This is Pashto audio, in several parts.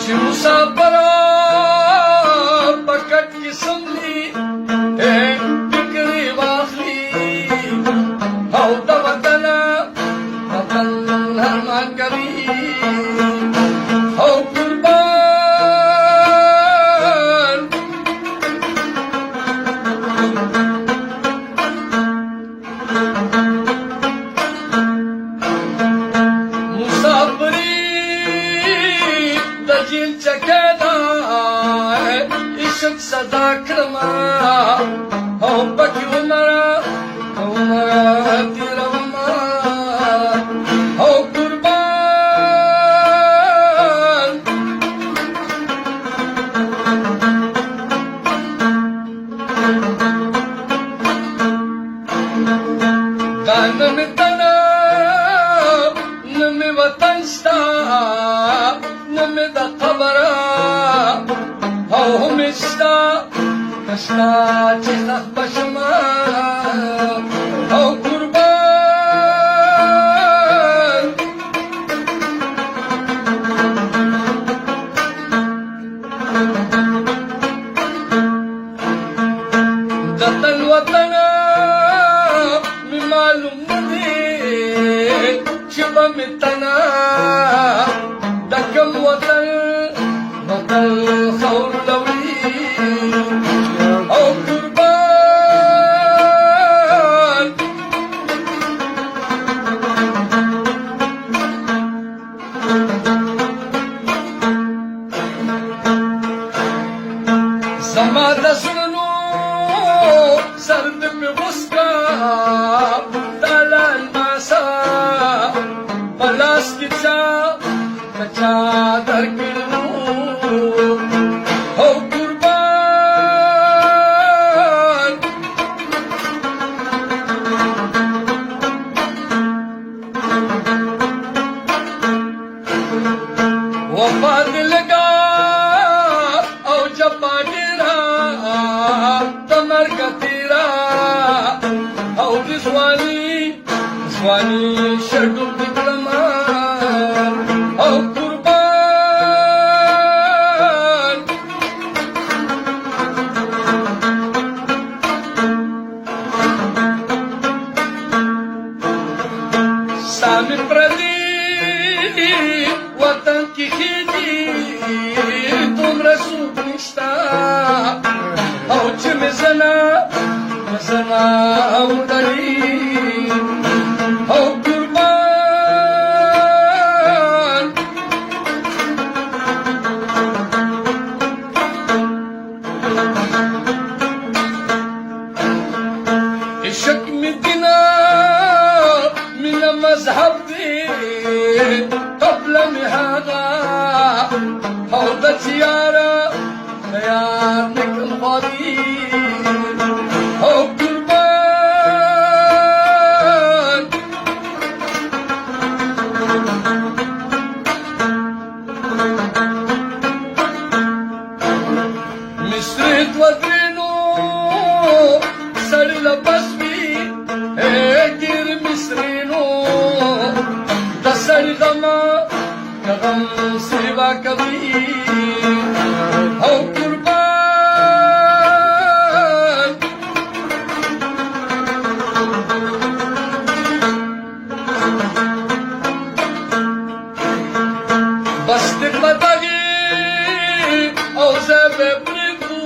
چې مسافره پکټ کې سملی فکرې واخلي او د وطن هرما کوي او قربان مسافری د جیل چکیدا عشق صدا کړما او پکې عمره تیرما او قربان دا نمی تنا نمی وطن شتا نمی دا قبرا او همشتا کشتا چه خخ بشما او قربان دتن وطن می معلوم ندی چه بمی تنا دکم وطن خور لولی او قربان زما د زړونو سرد په غسکا دلال ماسا پلاس کی چا کچا درکړو او قربان وفات لگا او جپا ډیرا تمرګ تیرا او ځواني شډو دکلما او قربان سامي پردي وطن کی خیجی تم رسوب نشتا او چه مزنا او دلی او قربان عشق می دینا من مذهب دی قبل مهادا او د تیارا خیال نکل غادي او قربان مصرت ودرینو سړی لبسوي ګیر مصرینو د سړی غما غم سیوا کوي او قربان بس دې پتاږي او زه به پریږدو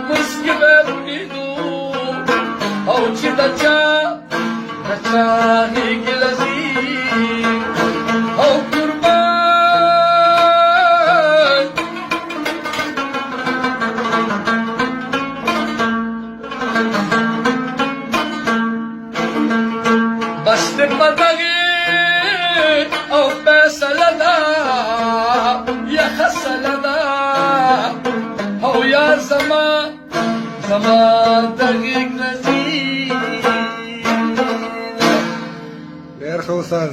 مسکي به پریږدو او چې د چا هیګي لذي او قربان بس دې پتاږي او فیصله ده یا خسله ده او یا زما دغیږ نزي ډېر ښه استاد